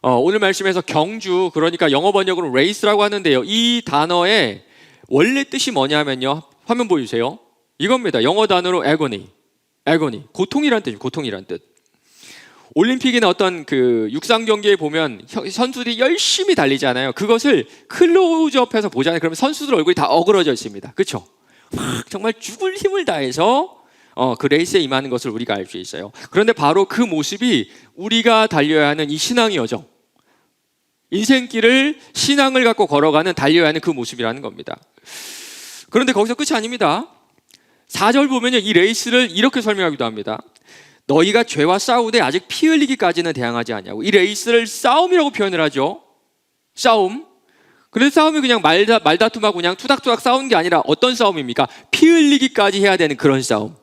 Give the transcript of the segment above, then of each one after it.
오늘 말씀에서 경주, 그러니까 영어 번역으로 레이스라고 하는데요. 이 단어의 원래 뜻이 뭐냐면요. 화면 보여주세요. 이겁니다. 영어 단어로 agony, 고통이란 뜻이에요. 고통이란 뜻. 올림픽이나 어떤 그 육상 경기에 보면 선수들이 열심히 달리잖아요. 그것을 클로즈업해서 보잖아요. 그러면 선수들 얼굴이 다 어그러져 있습니다. 그렇죠? 정말 죽을 힘을 다해서 그 레이스에 임하는 것을 우리가 알 수 있어요. 그런데 바로 그 모습이 우리가 달려야 하는 이 신앙의 여정, 인생길을 신앙을 갖고 걸어가는, 달려야 하는 그 모습이라는 겁니다. 그런데 거기서 끝이 아닙니다. 4절 보면요, 이 레이스를 이렇게 설명하기도 합니다. 너희가 죄와 싸우되 아직 피 흘리기까지는 대항하지 않냐고. 이 레이스를 싸움이라고 표현을 하죠. 싸움. 그래서 싸움이 그냥 말다툼하고 그냥 투닥투닥 싸우는 게 아니라 어떤 싸움입니까? 피 흘리기까지 해야 되는 그런 싸움.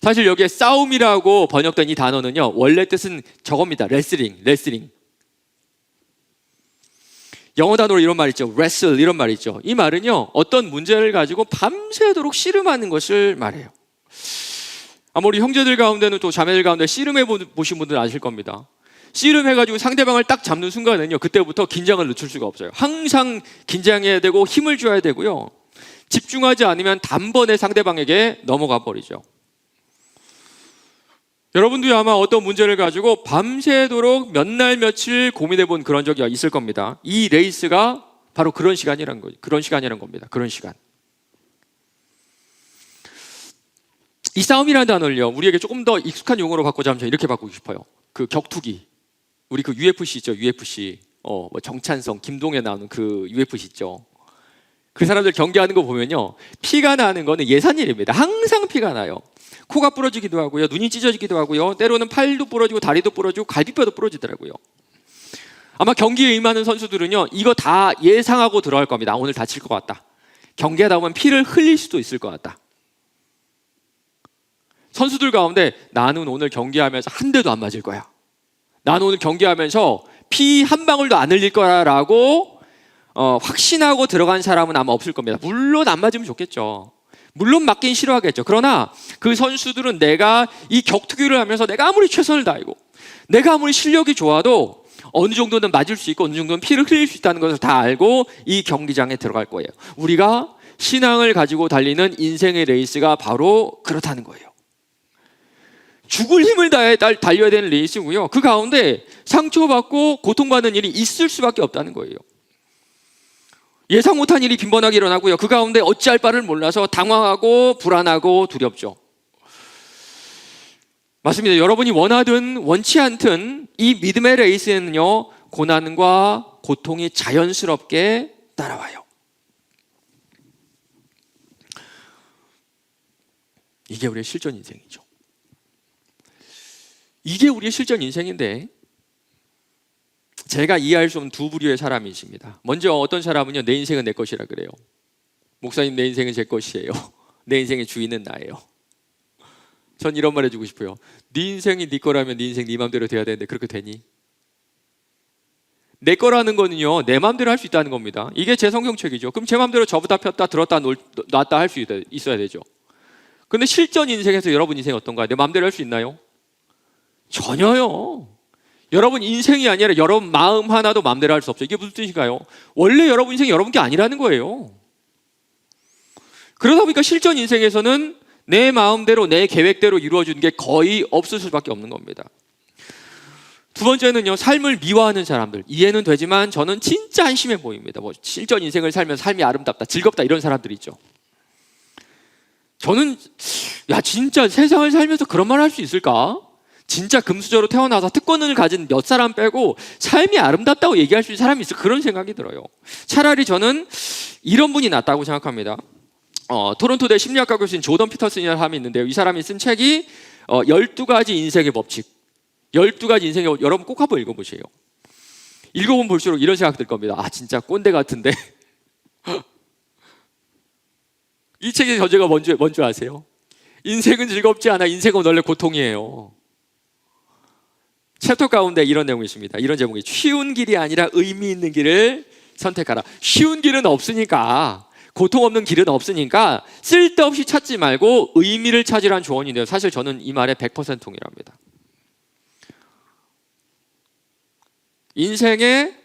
사실 여기에 싸움이라고 번역된 이 단어는요, 원래 뜻은 저겁니다. 레슬링. 영어 단어로 이런 말 있죠. wrestle, 이런 말 있죠. 이 말은요, 어떤 문제를 가지고 밤새도록 씨름하는 것을 말해요. 아마 우리 형제들 가운데는 또 자매들 가운데 씨름해 보신 분들 아실 겁니다. 씨름해가지고 상대방을 딱 잡는 순간은요, 그때부터 긴장을 늦출 수가 없어요. 항상 긴장해야 되고 힘을 줘야 되고요. 집중하지 않으면 단번에 상대방에게 넘어가 버리죠. 여러분들이 아마 어떤 문제를 가지고 밤새도록 몇 날 며칠 고민해 본 그런 적이 있을 겁니다. 이 레이스가 바로 그런 시간이란 겁니다. 그런 시간. 이 싸움이라는 단어를요, 우리에게 조금 더 익숙한 용어로 바꾸자면 저는 이렇게 바꾸고 싶어요. 그 격투기. 우리 그 UFC 있죠, UFC. 뭐 정찬성, 김동현 나오는 그 UFC 있죠. 그 사람들 경기하는 거 보면요, 피가 나는 거는 예산일입니다. 항상 피가 나요. 코가 부러지기도 하고요, 눈이 찢어지기도 하고요, 때로는 팔도 부러지고 다리도 부러지고 갈비뼈도 부러지더라고요. 아마 경기에 임하는 선수들은요, 이거 다 예상하고 들어갈 겁니다. 오늘 다칠 것 같다. 경기하다 보면 피를 흘릴 수도 있을 것 같다. 선수들 가운데 나는 오늘 경기하면서 한 대도 안 맞을 거야, 나는 오늘 경기하면서 피 한 방울도 안 흘릴 거라고 확신하고 들어간 사람은 아마 없을 겁니다. 물론 안 맞으면 좋겠죠. 물론 맞긴 싫어하겠죠. 그러나 그 선수들은 내가 이 격투기를 하면서 내가 아무리 최선을 다하고 내가 아무리 실력이 좋아도 어느 정도는 맞을 수 있고 어느 정도는 피를 흘릴 수 있다는 것을 다 알고 이 경기장에 들어갈 거예요. 우리가 신앙을 가지고 달리는 인생의 레이스가 바로 그렇다는 거예요. 죽을 힘을 다해 달려야 되는 레이스고요. 그 가운데 상처받고 고통받는 일이 있을 수밖에 없다는 거예요. 예상 못한 일이 빈번하게 일어나고요. 그 가운데 어찌할 바를 몰라서 당황하고 불안하고 두렵죠. 맞습니다. 여러분이 원하든 원치 않든 이 믿음의 레이스에는요, 고난과 고통이 자연스럽게 따라와요. 이게 우리의 실전 인생이죠. 이게 우리의 실전 인생인데, 제가 이해할 수 없는 두 부류의 사람이 있습니다. 먼저 어떤 사람은요, 내 인생은 내 것이라 그래요. 목사님, 내 인생은 제 것이에요. 내 인생의 주인은 나예요. 전 이런 말 해주고 싶어요. 네 인생이 네 거라면 네 인생 네 마음대로 돼야 되는데 그렇게 되니? 내 거라는 거는요, 내 마음대로 할 수 있다는 겁니다. 이게 제 성경책이죠. 그럼 제 마음대로 접었다 폈다 들었다 놨다 할 수 있어야 되죠. 근데 실전 인생에서 여러분 인생이 어떤가요? 내 마음대로 할 수 있나요? 전혀요. 여러분 인생이 아니라 여러분 마음 하나도 마음대로 할 수 없어요. 이게 무슨 뜻인가요? 원래 여러분 인생이 여러분 게 아니라는 거예요. 그러다 보니까 실전 인생에서는 내 마음대로 내 계획대로 이루어지는 게 거의 없을 수밖에 없는 겁니다. 두 번째는요, 삶을 미워하는 사람들. 이해는 되지만 저는 진짜 한심해 보입니다. 뭐 실전 인생을 살면 삶이 아름답다, 즐겁다, 이런 사람들 있죠. 저는 진짜 세상을 살면서 그런 말 할 수 있을까? 진짜 금수저로 태어나서 특권을 가진 몇 사람 빼고 삶이 아름답다고 얘기할 수 있는 사람이 있어, 그런 생각이 들어요. 차라리 저는 이런 분이 낫다고 생각합니다. 토론토대 심리학과 교수인 조던 피터슨이라는 사람이 있는데요, 이 사람이 쓴 책이 12가지 인생의 법칙, 12가지 인생의 법칙. 여러분 꼭 한번 읽어보세요. 읽어보면 볼수록 이런 생각 들 겁니다. 진짜 꼰대 같은데. 이 책의 저자가 뭔지 아세요? 인생은 즐겁지 않아, 인생은 원래 고통이에요. 챕터 가운데 이런 내용이 있습니다. 이런 제목이 쉬운 길이 아니라 의미 있는 길을 선택하라. 쉬운 길은 없으니까, 고통 없는 길은 없으니까 쓸데없이 찾지 말고 의미를 찾으라는 조언인데요, 사실 저는 이 말에 100% 동일합니다. 인생의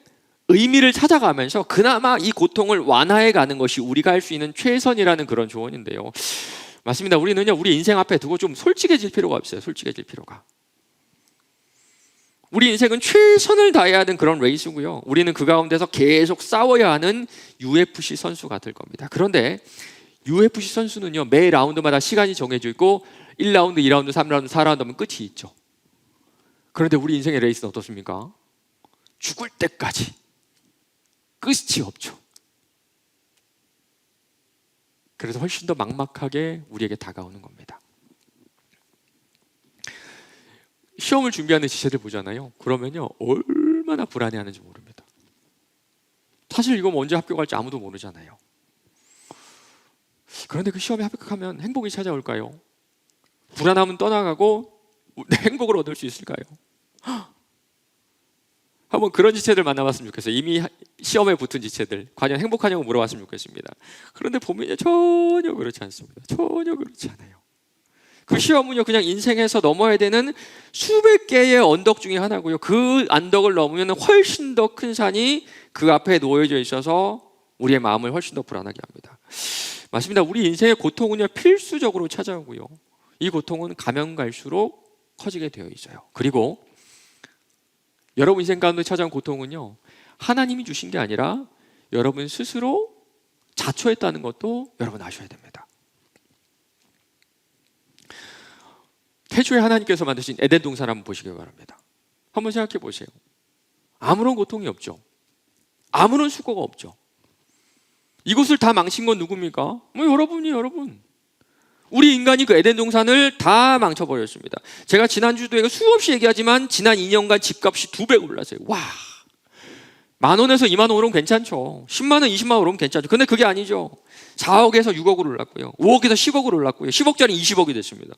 의미를 찾아가면서 그나마 이 고통을 완화해 가는 것이 우리가 할 수 있는 최선이라는 그런 조언인데요. 맞습니다. 우리는요, 우리 인생 앞에 두고 좀 솔직해질 필요가 없어요. 솔직해질 필요가. 우리 인생은 최선을 다해야 하는 그런 레이스고요. 우리는 그 가운데서 계속 싸워야 하는 UFC 선수가 될 겁니다. 그런데 UFC 선수는요, 매 라운드마다 시간이 정해져 있고 1라운드, 2라운드, 3라운드, 4라운드 하면 끝이 있죠. 그런데 우리 인생의 레이스는 어떻습니까? 죽을 때까지 끝이 없죠. 그래서 훨씬 더 막막하게 우리에게 다가오는 겁니다. 시험을 준비하는 지체들 보잖아요. 그러면요, 얼마나 불안해하는지 모릅니다. 사실 이거 언제 합격할지 아무도 모르잖아요. 그런데 그 시험에 합격하면 행복이 찾아올까요? 불안함은 떠나가고 행복을 얻을 수 있을까요? 한번 그런 지체들 만나봤으면 좋겠어요. 이미 시험에 붙은 지체들, 과연 행복하냐고 물어봤으면 좋겠습니다. 그런데 보면요, 전혀 그렇지 않습니다. 전혀 그렇지 않아요. 그 시험은요, 그냥 인생에서 넘어야 되는 수백 개의 언덕 중에 하나고요. 그 언덕을 넘으면 훨씬 더 큰 산이 그 앞에 놓여져 있어서 우리의 마음을 훨씬 더 불안하게 합니다. 맞습니다. 우리 인생의 고통은요, 필수적으로 찾아오고요. 이 고통은 가면 갈수록 커지게 되어 있어요. 그리고 여러분 인생 가운데 찾아온 고통은요, 하나님이 주신 게 아니라 여러분 스스로 자초했다는 것도 여러분 아셔야 됩니다. 태초에 하나님께서 만드신 에덴 동산 한번 보시기 바랍니다. 한번 생각해 보세요. 아무런 고통이 없죠. 아무런 수고가 없죠. 이곳을 다 망친 건 누굽니까? 여러분. 우리 인간이 그 에덴 동산을 다 망쳐버렸습니다. 제가 지난주도 수없이 얘기하지만 지난 2년간 집값이 2배 올랐어요. 와, 10,000원에서 20,000원 오르면 괜찮죠. 10만 원, 20만 원 오르면 괜찮죠. 근데 그게 아니죠. 4억에서 6억으로 올랐고요. 5억에서 10억으로 올랐고요. 10억짜리 20억이 됐습니다.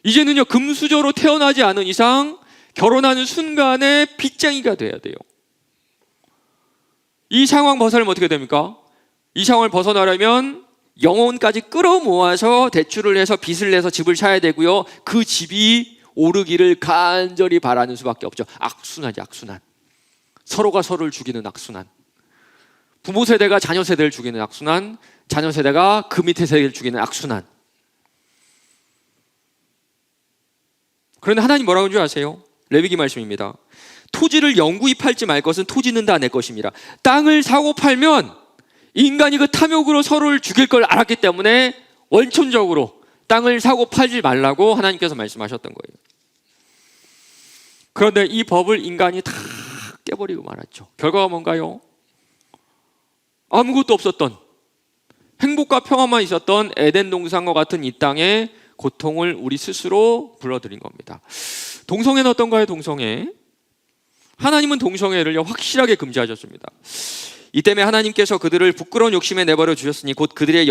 이제는요, 금수저로 태어나지 않은 이상 결혼하는 순간에 빚쟁이가 돼야 돼요. 이 상황 벗어나면 어떻게 됩니까? 이 상황을 벗어나려면 영혼까지 끌어모아서 대출을 해서 빚을 내서 집을 사야 되고요. 그 집이 오르기를 간절히 바라는 수밖에 없죠. 악순환이죠, 악순환. 서로가 서로를 죽이는 악순환. 부모 세대가 자녀 세대를 죽이는 악순환, 자녀 세대가 그 밑에 세대를 죽이는 악순환. 그런데 하나님 뭐라고 하는 줄 아세요? 레위기 말씀입니다. 토지를 영구히 팔지 말 것은 토지는 다 내 것입니다. 땅을 사고 팔면 인간이 그 탐욕으로 서로를 죽일 걸 알았기 때문에 원천적으로 땅을 사고 팔지 말라고 하나님께서 말씀하셨던 거예요. 그런데 이 법을 인간이 다 깨버리고 말았죠. 결과가 뭔가요? 아무것도 없었던, 행복과 평화만 있었던 에덴 동산과 같은 이 땅에 고통을 우리 스스로 불러들인 겁니다. 동성애는 어떤가요? 동성애. 하나님은 동성애를 확실하게 금지하셨습니다. 이 때문에 하나님께서 그들을 부끄러운 욕심에 내버려 주셨으니 곧 그들의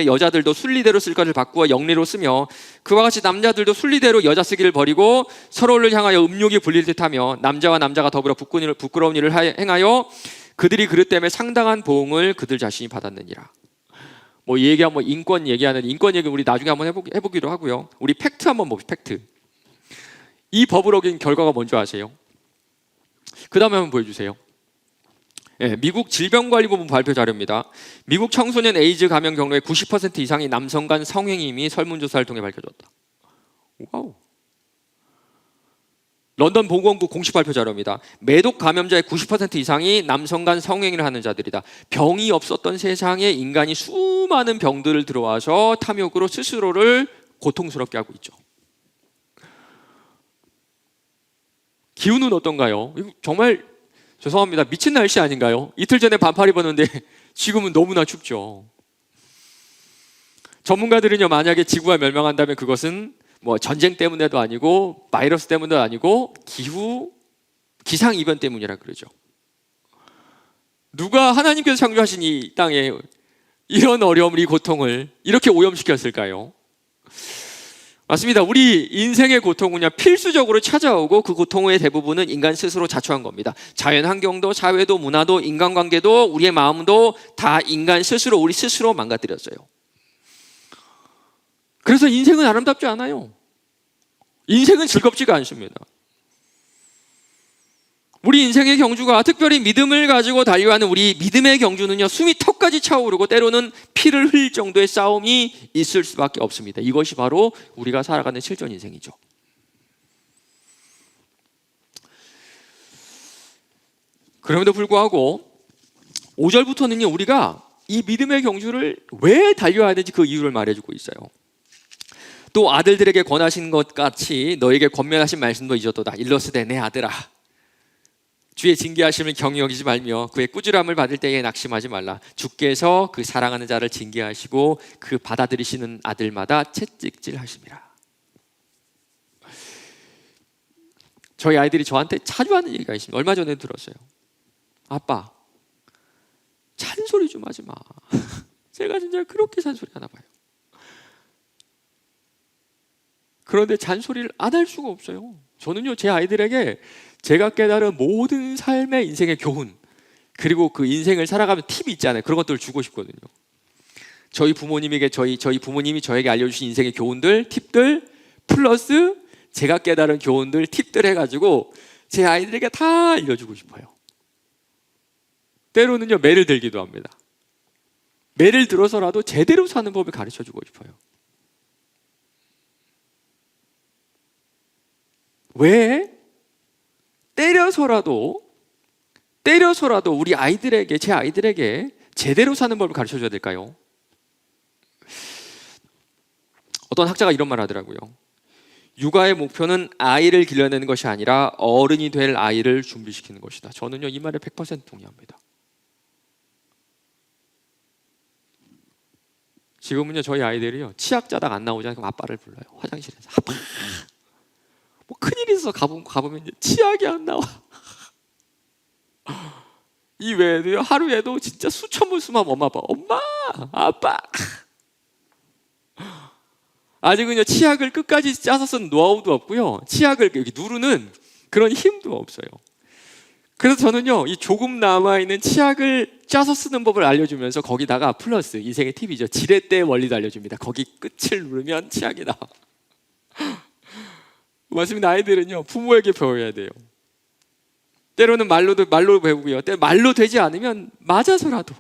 여자들도 순리대로 쓸 것을 바꾸어 영리로 쓰며 그와 같이 남자들도 순리대로 여자 쓰기를 버리고 서로를 향하여 음욕이 불릴 듯하며 남자와 남자가 더불어 부끄러운 일을 행하여 그들이 그릇 때문에 상당한 보응을 그들 자신이 받았느니라. 이 얘기가 인권 얘기하는 인권 얘기 우리 나중에 한번 해보기로 하고요. 우리 팩트 한번 봅시다. 팩트. 이 법을 어긴 결과가 뭔지 아세요? 그 다음에 한번 보여주세요. 미국 질병관리본부 발표 자료입니다. 미국 청소년 에이즈 감염 경로의 90% 이상이 남성 간 성행임이 설문조사를 통해 밝혀졌다. 와우. 런던 보건국 공식 발표 자료입니다. 매독 감염자의 90% 이상이 남성 간 성행위를 하는 자들이다. 병이 없었던 세상에 인간이 수많은 병들을 들어와서 탐욕으로 스스로를 고통스럽게 하고 있죠. 기후는 어떤가요? 정말 죄송합니다. 미친 날씨 아닌가요? 이틀 전에 반팔 입었는데 지금은 너무나 춥죠. 전문가들은요, 만약에 지구가 멸망한다면 그것은 전쟁 때문에도 아니고 바이러스 때문에도 아니고 기상이변 때문이라 그러죠. 누가 하나님께서 창조하신 이 땅에 이런 어려움을, 이 고통을 이렇게 오염시켰을까요? 맞습니다. 우리 인생의 고통은요, 필수적으로 찾아오고 그 고통의 대부분은 인간 스스로 자초한 겁니다. 자연환경도, 사회도, 문화도, 인간관계도, 우리의 마음도 다 인간 스스로, 우리 스스로 망가뜨렸어요. 그래서 인생은 아름답지 않아요. 인생은 즐겁지가 않습니다. 우리 인생의 경주가 특별히 믿음을 가지고 달려하는 우리 믿음의 경주는요, 숨이 턱까지 차오르고 때로는 피를 흘릴 정도의 싸움이 있을 수밖에 없습니다. 이것이 바로 우리가 살아가는 실전 인생이죠. 그럼에도 불구하고 5절부터는요, 우리가 이 믿음의 경주를 왜 달려야 되는지 그 이유를 말해주고 있어요. 또 아들들에게 권하신 것 같이 너에게 권면하신 말씀도 잊었도다. 일러스되 내 아들아, 주의 징계하심을 경히 여기지 말며 그의 꾸지람을 받을 때에 낙심하지 말라. 주께서 그 사랑하는 자를 징계하시고 그 받아들이시는 아들마다 채찍질하심이라. 저희 아이들이 저한테 자주 하는 얘기가 있습니다. 얼마 전에 들었어요. 아빠, 잔소리 좀 하지 마. 제가 진짜 그렇게 잔소리 하나 봐요. 그런데 잔소리를 안 할 수가 없어요. 저는요, 제 아이들에게 제가 깨달은 모든 삶의 인생의 교훈, 그리고 그 인생을 살아가는 팁이 있잖아요. 그런 것들을 주고 싶거든요. 저희 부모님에게 저희 부모님이 저에게 알려주신 인생의 교훈들, 팁들 플러스 제가 깨달은 교훈들, 팁들 해가지고 제 아이들에게 다 알려주고 싶어요. 때로는요, 매를 들기도 합니다. 매를 들어서라도 제대로 사는 법을 가르쳐주고 싶어요. 왜 때려서라도 우리 아이들에게, 제 아이들에게 제대로 사는 법을 가르쳐줘야 될까요? 어떤 학자가 이런 말 하더라고요. 육아의 목표는 아이를 길러내는 것이 아니라 어른이 될 아이를 준비시키는 것이다. 저는요, 이 말에 100% 동의합니다. 지금은요, 저희 아이들이요, 치약 짜다가 안 나오잖아요. 그럼 아빠를 불러요. 화장실에서. 아빠, 뭐 큰일이 있어서 가보면 치약이 안 나와. 이 외에도요, 하루에도 진짜 수천 번 수만 엄마 봐. 엄마, 아빠. 아직은요, 치약을 끝까지 짜서 쓴 노하우도 없고요, 치약을 이렇게 누르는 그런 힘도 없어요. 그래서 저는요, 이 조금 남아있는 치약을 짜서 쓰는 법을 알려주면서 거기다가 플러스 인생의 팁이죠, 지렛대 원리도 알려줍니다. 거기 끝을 누르면 치약이 나와. 맞습니다. 아이들은요, 부모에게 배워야 돼요. 때로는 말로 배우고요, 말로 되지 않으면 맞아서라도,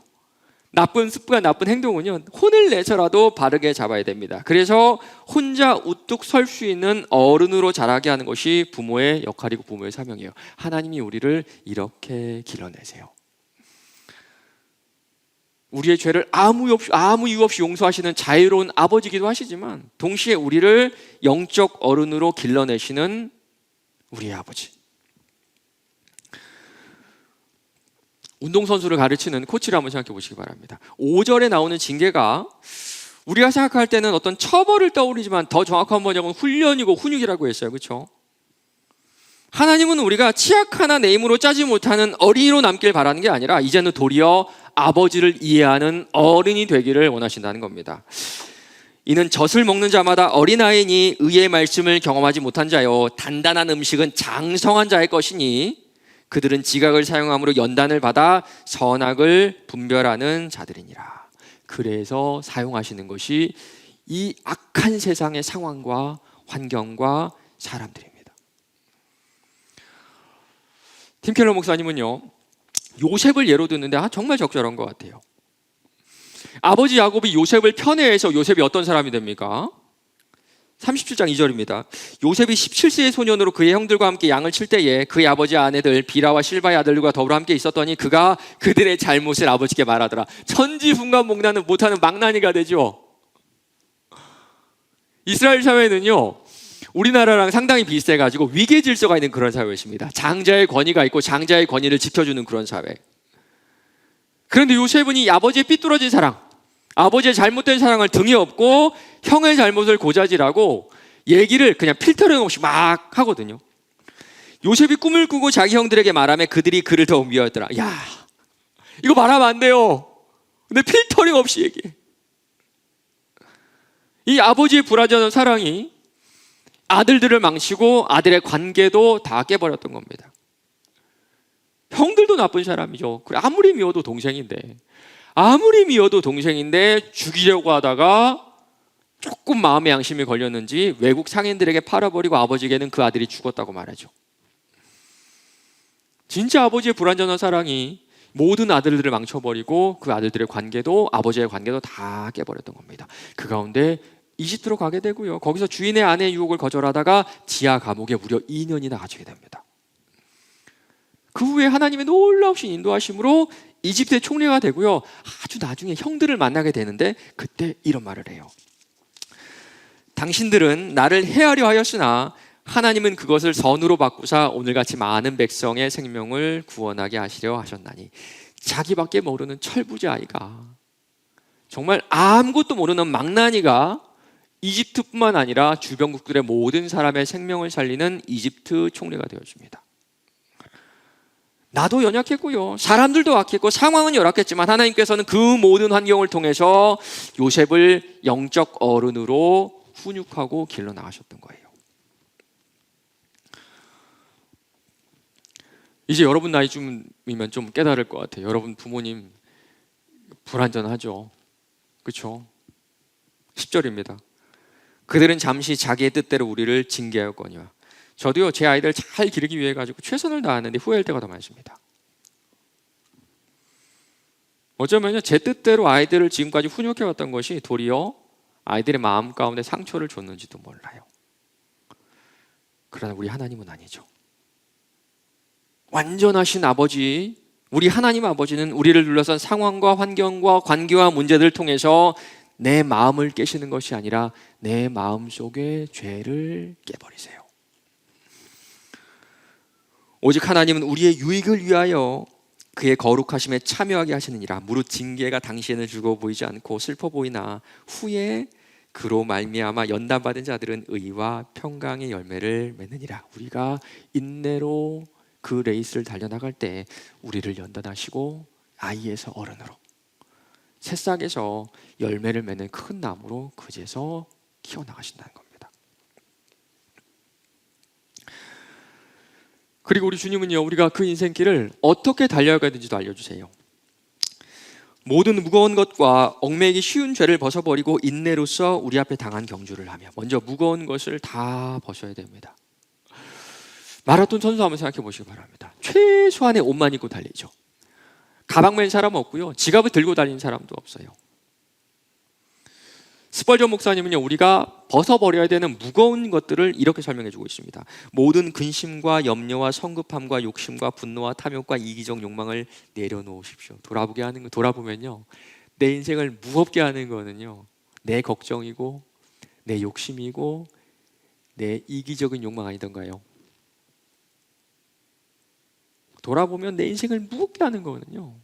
나쁜 습관, 나쁜 행동은요, 혼을 내서라도 바르게 잡아야 됩니다. 그래서 혼자 우뚝 설 수 있는 어른으로 자라게 하는 것이 부모의 역할이고 부모의 사명이에요. 하나님이 우리를 이렇게 길러내세요. 우리의 죄를 아무 이유 없이 용서하시는 자유로운 아버지기도 하시지만, 동시에 우리를 영적 어른으로 길러내시는 우리의 아버지. 운동선수를 가르치는 코치를 한번 생각해 보시기 바랍니다. 5절에 나오는 징계가 우리가 생각할 때는 어떤 처벌을 떠올리지만 더 정확한 번역은 훈련이고 훈육이라고 했어요. 그렇죠? 하나님은 우리가 치약 하나 내 힘으로 짜지 못하는 어린이로 남길 바라는 게 아니라 이제는 도리어 아버지를 이해하는 어른이 되기를 원하신다는 겁니다. 이는 젖을 먹는 자마다 어린아이니 의의 말씀을 경험하지 못한 자요, 단단한 음식은 장성한 자의 것이니 그들은 지각을 사용함으로 연단을 받아 선악을 분별하는 자들이니라. 그래서 사용하시는 것이 이 악한 세상의 상황과 환경과 사람들입니다. 팀 켈러 목사님은요, 요셉을 예로 드는데 정말 적절한 것 같아요. 아버지 야곱이 요셉을 편애해서 요셉이 어떤 사람이 됩니까? 37장 2절입니다. 요셉이 17세의 소년으로 그의 형들과 함께 양을 칠 때에 그의 아버지 아내들 비라와 실바의 아들들과 더불어 함께 있었더니 그가 그들의 잘못을 아버지께 말하더라. 천지분간목난은 못하는 망나니가 되죠. 이스라엘 사회는요, 우리나라랑 상당히 비슷해가지고 위계 질서가 있는 그런 사회였습니다. 장자의 권위가 있고 장자의 권위를 지켜주는 그런 사회. 그런데 요셉은 이 아버지의 삐뚤어진 사랑, 아버지의 잘못된 사랑을 등에 업고 형의 잘못을 고자질하고 얘기를 그냥 필터링 없이 막 하거든요. 요셉이 꿈을 꾸고 자기 형들에게 말하며 그들이 그를 더 미워했더라. 야, 이거 말하면 안 돼요. 근데 필터링 없이 얘기해. 이 아버지의 불완전한 사랑이 아들들을 망치고 아들의 관계도 다 깨버렸던 겁니다. 형들도 나쁜 사람이죠. 아무리 미워도 동생인데 죽이려고 하다가 조금 마음의 양심이 걸렸는지 외국 상인들에게 팔아버리고 아버지에게는 그 아들이 죽었다고 말하죠. 진짜 아버지의 불완전한 사랑이 모든 아들들을 망쳐버리고 그 아들들의 관계도, 아버지의 관계도 다 깨버렸던 겁니다. 그 가운데 이집트로 가게 되고요, 거기서 주인의 아내의 유혹을 거절하다가 지하 감옥에 무려 2년이나 갇히게 됩니다. 그 후에 하나님의 놀라우신 인도하심으로 이집트의 총리가 되고요, 아주 나중에 형들을 만나게 되는데 그때 이런 말을 해요. 당신들은 나를 해하려 하였으나 하나님은 그것을 선으로 바꾸사 오늘같이 많은 백성의 생명을 구원하게 하시려 하셨나니. 자기밖에 모르는 철부지 아이가, 정말 아무것도 모르는 망나니가 이집트뿐만 아니라 주변국들의 모든 사람의 생명을 살리는 이집트 총리가 되어줍니다. 나도 연약했고요, 사람들도 악했고 상황은 열악했지만 하나님께서는 그 모든 환경을 통해서 요셉을 영적 어른으로 훈육하고 길러 나가셨던 거예요. 이제 여러분 나이쯤이면 좀 깨달을 것 같아요. 여러분 부모님 불완전하죠, 그렇죠? 10절입니다. 그들은 잠시 자기의 뜻대로 우리를 징계하였거니와. 저도요, 제 아이들 잘 기르기 위해 가지고 최선을 다하는데 후회할 때가 더 많습니다. 어쩌면요, 제 뜻대로 아이들을 지금까지 훈육해왔던 것이 도리어 아이들의 마음 가운데 상처를 줬는지도 몰라요. 그러나 우리 하나님은 아니죠. 완전하신 아버지, 우리 하나님 아버지는 우리를 둘러싼 상황과 환경과 관계와 문제들을 통해서 내 마음을 깨시는 것이 아니라 내 마음 속의 죄를 깨버리세요. 오직 하나님은 우리의 유익을 위하여 그의 거룩하심에 참여하게 하시느니라. 무릇 징계가 당시에는 즐거워 보이지 않고 슬퍼 보이나 후에 그로 말미암아 연단받은 자들은 의와 평강의 열매를 맺느니라. 우리가 인내로 그 레이스를 달려나갈 때 우리를 연단하시고 아이에서 어른으로, 새싹에서 열매를 맺는 큰 나무로 그제서 키워나가신다는 겁니다. 그리고 우리 주님은요, 우리가 그 인생길을 어떻게 달려가야 되는지도 알려주세요. 모든 무거운 것과 얽매이기 쉬운 죄를 벗어버리고 인내로서 우리 앞에 당한 경주를 하며, 먼저 무거운 것을 다 벗어야 됩니다. 마라톤 선수 한번 생각해 보시기 바랍니다. 최소한의 옷만 입고 달리죠. 가방 맨 사람은 없고요, 지갑을 들고 다니는 사람도 없어요. 스펄전 목사님은요, 우리가 벗어버려야 되는 무거운 것들을 이렇게 설명해 주고 있습니다. 모든 근심과 염려와 성급함과 욕심과 분노와 탐욕과 이기적 욕망을 내려놓으십시오. 돌아보게 하는 거, 돌아보면요, 내 인생을 무겁게 하는 거는요, 내 걱정이고 내 욕심이고 내 이기적인 욕망 아니던가요? 돌아보면 내 인생을 무겁게 하는 거는요,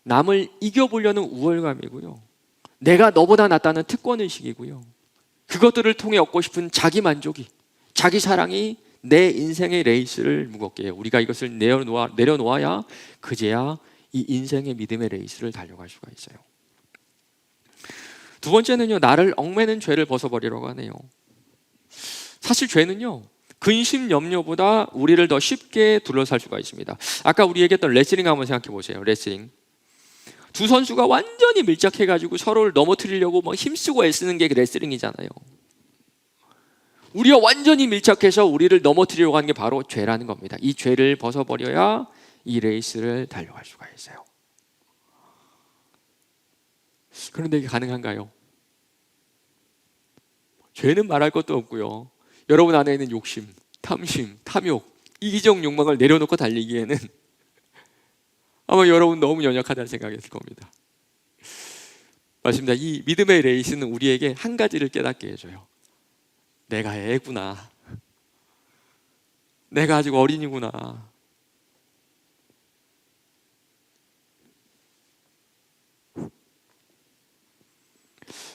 남을 이겨보려는 우월감이고요, 내가 너보다 낫다는 특권의식이고요, 그것들을 통해 얻고 싶은 자기 만족이, 자기 사랑이 내 인생의 레이스를 무겁게 해요. 우리가 이것을 내려놓아야 그제야 이 인생의 믿음의 레이스를 달려갈 수가 있어요. 두 번째는요, 나를 얽매는 죄를 벗어버리려고 하네요. 사실 죄는요, 근심 염려보다 우리를 더 쉽게 둘러쌀 수가 있습니다. 아까 우리 얘기했던 레슬링 한번 생각해 보세요. 레슬링, 두 선수가 완전히 밀착해가지고 서로를 넘어뜨리려고 막 힘쓰고 애쓰는 게 레슬링이잖아요. 우리가 완전히 밀착해서 우리를 넘어뜨리려고 하는 게 바로 죄라는 겁니다. 이 죄를 벗어버려야 이 레이스를 달려갈 수가 있어요. 그런데 이게 가능한가요? 죄는 말할 것도 없고요, 여러분 안에 있는 욕심, 탐심, 탐욕, 이기적 욕망을 내려놓고 달리기에는 아마 여러분 너무 연약하다는 생각이 들 겁니다. 맞습니다. 이 믿음의 레이스는 우리에게 한 가지를 깨닫게 해줘요. 내가 애구나, 내가 아직 어린이구나.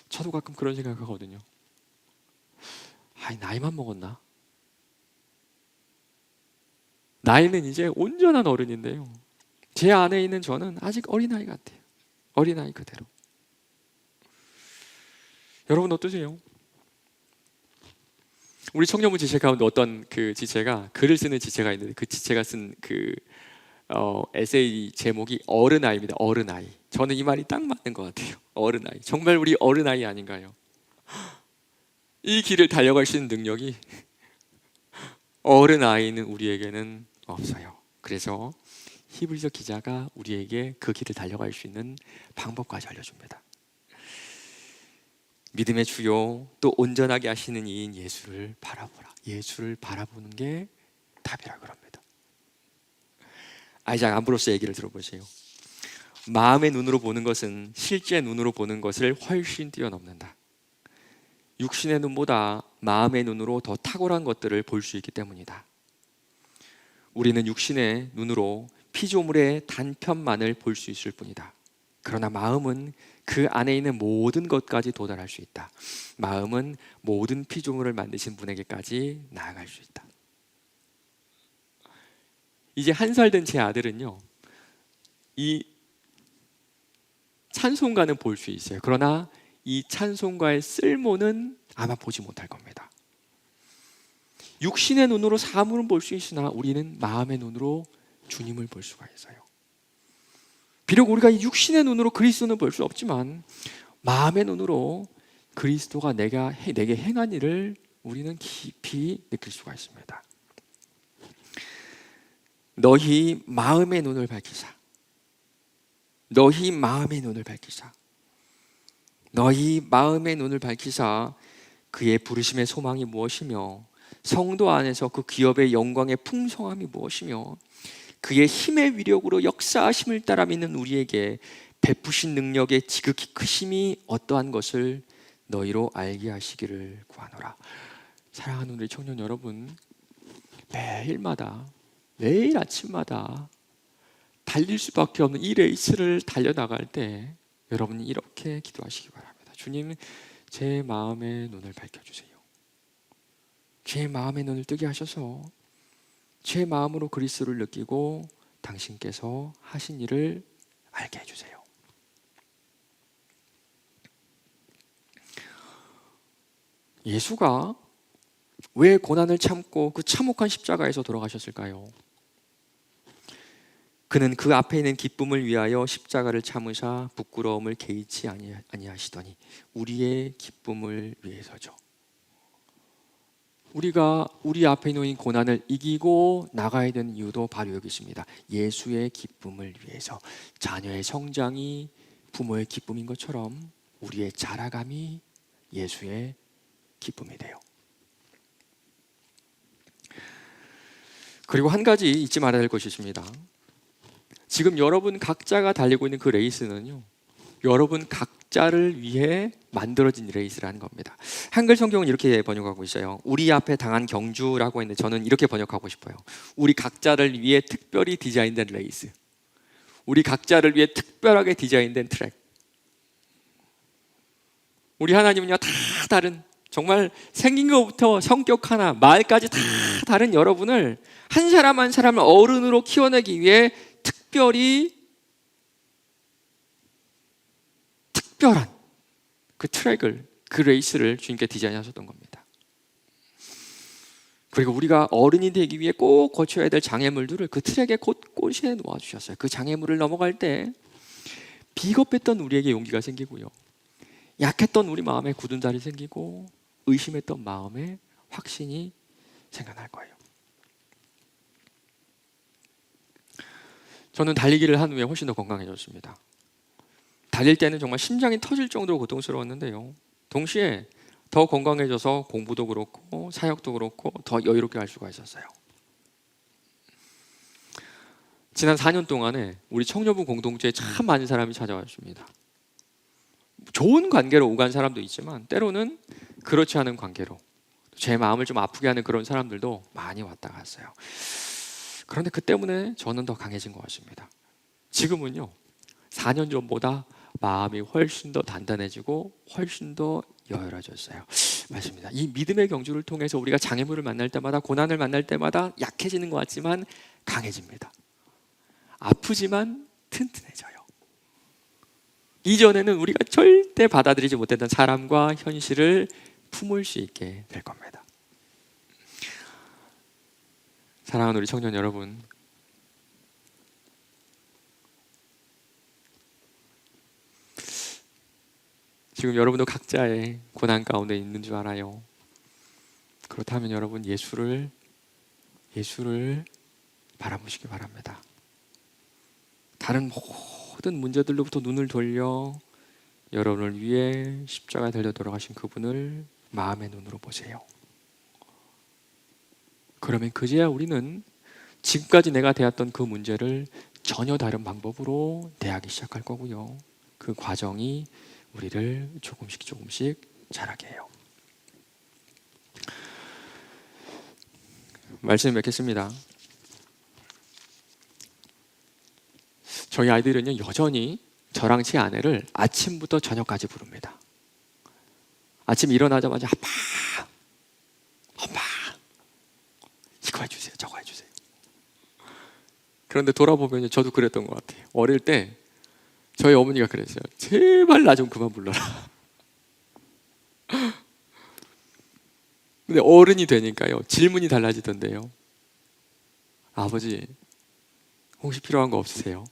저도 가끔 그런 생각하거든요. 나이만 먹었나? 나이는 이제 온전한 어른인데요, 제 안에 있는 저는 아직 어린아이 같아요. 어린아이 그대로. 여러분 어떠세요? 우리 청년부 지체 가운데 어떤 그 지체가 글을 쓰는 지체가 있는데, 그 지체가 쓴 그 에세이 제목이 어른아이입니다. 어른아이. 저는 이 말이 딱 맞는 것 같아요. 어른아이. 정말 우리 어른아이 아닌가요? 이 길을 달려갈 수 있는 능력이 어른아이는 우리에게는 없어요. 그래서 히브리서 기자가 우리에게 그 길을 달려갈 수 있는 방법까지 알려줍니다. 믿음의 주요 또 온전하게 하시는 이인 예수를 바라보라. 예수를 바라보는 게 답이라 그럽니다. 아이작 암브로스 얘기를 들어보세요. 마음의 눈으로 보는 것은 실제 눈으로 보는 것을 훨씬 뛰어넘는다. 육신의 눈보다 마음의 눈으로 더 탁월한 것들을 볼 수 있기 때문이다. 우리는 육신의 눈으로 피조물의 단편만을 볼 수 있을 뿐이다. 그러나 마음은 그 안에 있는 모든 것까지 도달할 수 있다. 마음은 모든 피조물을 만드신 분에게까지 나아갈 수 있다. 이제 1살 된 제 아들은요, 이 찬송가는 볼 수 있어요. 그러나 이 찬송가의 쓸모는 아마 보지 못할 겁니다. 육신의 눈으로 사물은 볼 수 있으나 우리는 마음의 눈으로 주님을 볼 수가 있어요. 비록 우리가 이 육신의 눈으로 그리스도는 볼 수 없지만 마음의 눈으로 그리스도가 내게 행한 일을 우리는 깊이 느낄 수가 있습니다. 너희 마음의 눈을 밝히사, 너희 마음의 눈을 밝히사, 너희 마음의 눈을 밝히사 그의 부르심의 소망이 무엇이며 성도 안에서 그 기업의 영광의 풍성함이 무엇이며 그의 힘의 위력으로 역사하심을 따라 믿는 우리에게 베푸신 능력의 지극히 크심이 어떠한 것을 너희로 알게 하시기를 구하노라. 사랑하는 우리 청년 여러분, 매일 아침마다 달릴 수밖에 없는 이 레이스를 달려나갈 때 여러분이 이렇게 기도하시기 바랍니다. 주님, 제 마음의 눈을 밝혀주세요. 제 마음의 눈을 뜨게 하셔서 제 마음으로 그리스도를 느끼고 당신께서 하신 일을 알게 해주세요. 예수가 왜 고난을 참고 그 참혹한 십자가에서 돌아가셨을까요? 그는 그 앞에 있는 기쁨을 위하여 십자가를 참으사 부끄러움을 개의치 아니하시더니 우리의 기쁨을 위해서죠. 우리가 우리 앞에 놓인 고난을 이기고 나가야 되는 이유도 바로 여기 있습니다. 예수의 기쁨을 위해서. 자녀의 성장이 부모의 기쁨인 것처럼 우리의 자라감이 예수의 기쁨이 돼요. 그리고 한 가지 잊지 말아야 될 것이 있습니다. 지금 여러분 각자가 달리고 있는 그 레이스는요, 여러분 각자를 위해 만들어진 레이스라는 겁니다. 한글 성경은 이렇게 번역하고 있어요. 우리 앞에 당한 경주라고 했는데 저는 이렇게 번역하고 싶어요. 우리 각자를 위해 특별히 디자인된 레이스, 우리 각자를 위해 특별하게 디자인된 트랙. 우리 하나님은요, 다 다른, 정말 생긴 것부터 성격 하나, 말까지 다 다른 여러분을 한 사람 한 사람을 어른으로 키워내기 위해 특별한 그 트랙을, 그 레이스를 주님께 디자인하셨던 겁니다. 그리고 우리가 어른이 되기 위해 꼭 거쳐야 될 장애물들을 그 트랙에 곳곳에 놓아주셨어요. 그 장애물을 넘어갈 때 비겁했던 우리에게 용기가 생기고요, 약했던 우리 마음에 굳은 자리 생기고 의심했던 마음에 확신이 생겨날 거예요. 저는 달리기를 한 후에 훨씬 더 건강해졌습니다. 달릴 때는 정말 심장이 터질 정도로 고통스러웠는데요, 동시에 더 건강해져서 공부도 그렇고 사역도 그렇고 더 여유롭게 할 수가 있었어요. 지난 4년 동안에 우리 청년부 공동체에 참 많은 사람이 찾아왔습니다. 좋은 관계로 오간 사람도 있지만 때로는 그렇지 않은 관계로 제 마음을 좀 아프게 하는 그런 사람들도 많이 왔다 갔어요. 그런데 그 때문에 저는 더 강해진 것 같습니다. 지금은요, 4년 전보다 마음이 훨씬 더 단단해지고 훨씬 더 여유로워졌어요. 맞습니다. 이 믿음의 경주를 통해서 우리가 장애물을 만날 때마다, 고난을 만날 때마다 약해지는 것 같지만 강해집니다. 아프지만 튼튼해져요. 이전에는 우리가 절대 받아들이지 못했던 사람과 현실을 품을 수 있게 될 겁니다. 사랑하는 우리 청년 여러분, 지금 여러분도 각자의 고난 가운데 있는 줄 알아요. 그렇다면 여러분 예수를 바라보시기 바랍니다. 다른 모든 문제들로부터 눈을 돌려 여러분을 위해 십자가에 달려 돌아가신 그분을 마음의 눈으로 보세요. 그러면 그제야 우리는 지금까지 내가 대했던 그 문제를 전혀 다른 방법으로 대하기 시작할 거고요. 그 과정이 우리를 조금씩 자라게 해요. 말씀 맺겠습니다. 저희 아이들은요, 여전히 저랑 제 아내를 아침부터 저녁까지 부릅니다. 아침 일어나자마자 아빠, 엄마, 이거 해주세요, 저거 해주세요. 그런데 돌아보면 저도 그랬던 것 같아요. 어릴 때 저희 어머니가 그랬어요. 제발 나 좀 그만 불러라. 근데 어른이 되니까요, 질문이 달라지던데요. 아버지, 혹시 필요한 거 없으세요?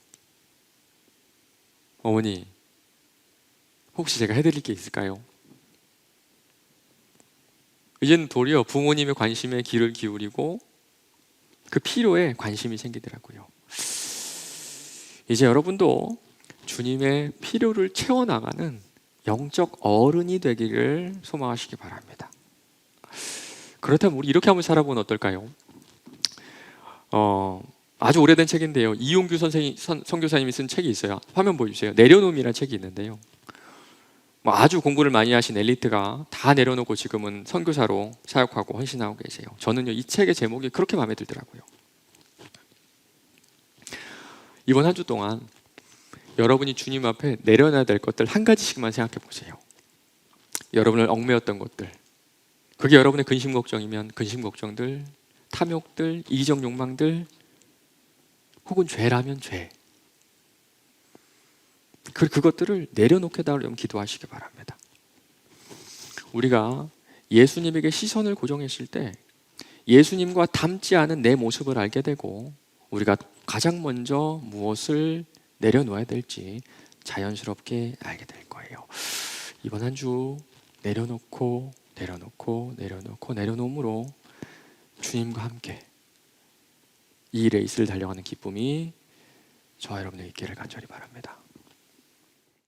어머니, 혹시 제가 해드릴 게 있을까요? 이제는 도리어 부모님의 관심에 귀를 기울이고 그 필요에 관심이 생기더라고요. 이제 여러분도 주님의 필요를 채워나가는 영적 어른이 되기를 소망하시기 바랍니다. 그렇다면 우리 이렇게 한번 살아보면 어떨까요? 아주 오래된 책인데요. 이용규 선교사님이 쓴 책이 있어요. 화면 보여주세요. 내려놓음이라는 책이 있는데요. 아주 공부를 많이 하신 엘리트가 다 내려놓고 지금은 선교사로 사역하고 헌신하고 계세요. 저는요, 이 책의 제목이 그렇게 마음에 들더라고요. 이번 한 주 동안 여러분이 주님 앞에 내려놔야 될 것들 한 가지씩만 생각해 보세요. 여러분을 얽매였던 것들, 그게 여러분의 근심 걱정이면 근심 걱정들, 탐욕들, 이기적 욕망들, 혹은 죄라면 죄, 그것들을 내려놓게 달라고 기도하시기 바랍니다. 우리가 예수님에게 시선을 고정했을 때 예수님과 닮지 않은 내 모습을 알게 되고, 우리가 가장 먼저 무엇을 내려놓아야 될지 자연스럽게 알게 될 거예요. 이번 한 주 내려놓고 내려놓음으로 주님과 함께 이 레이스를 달려가는 기쁨이 저와 여러분의 있기를 간절히 바랍니다.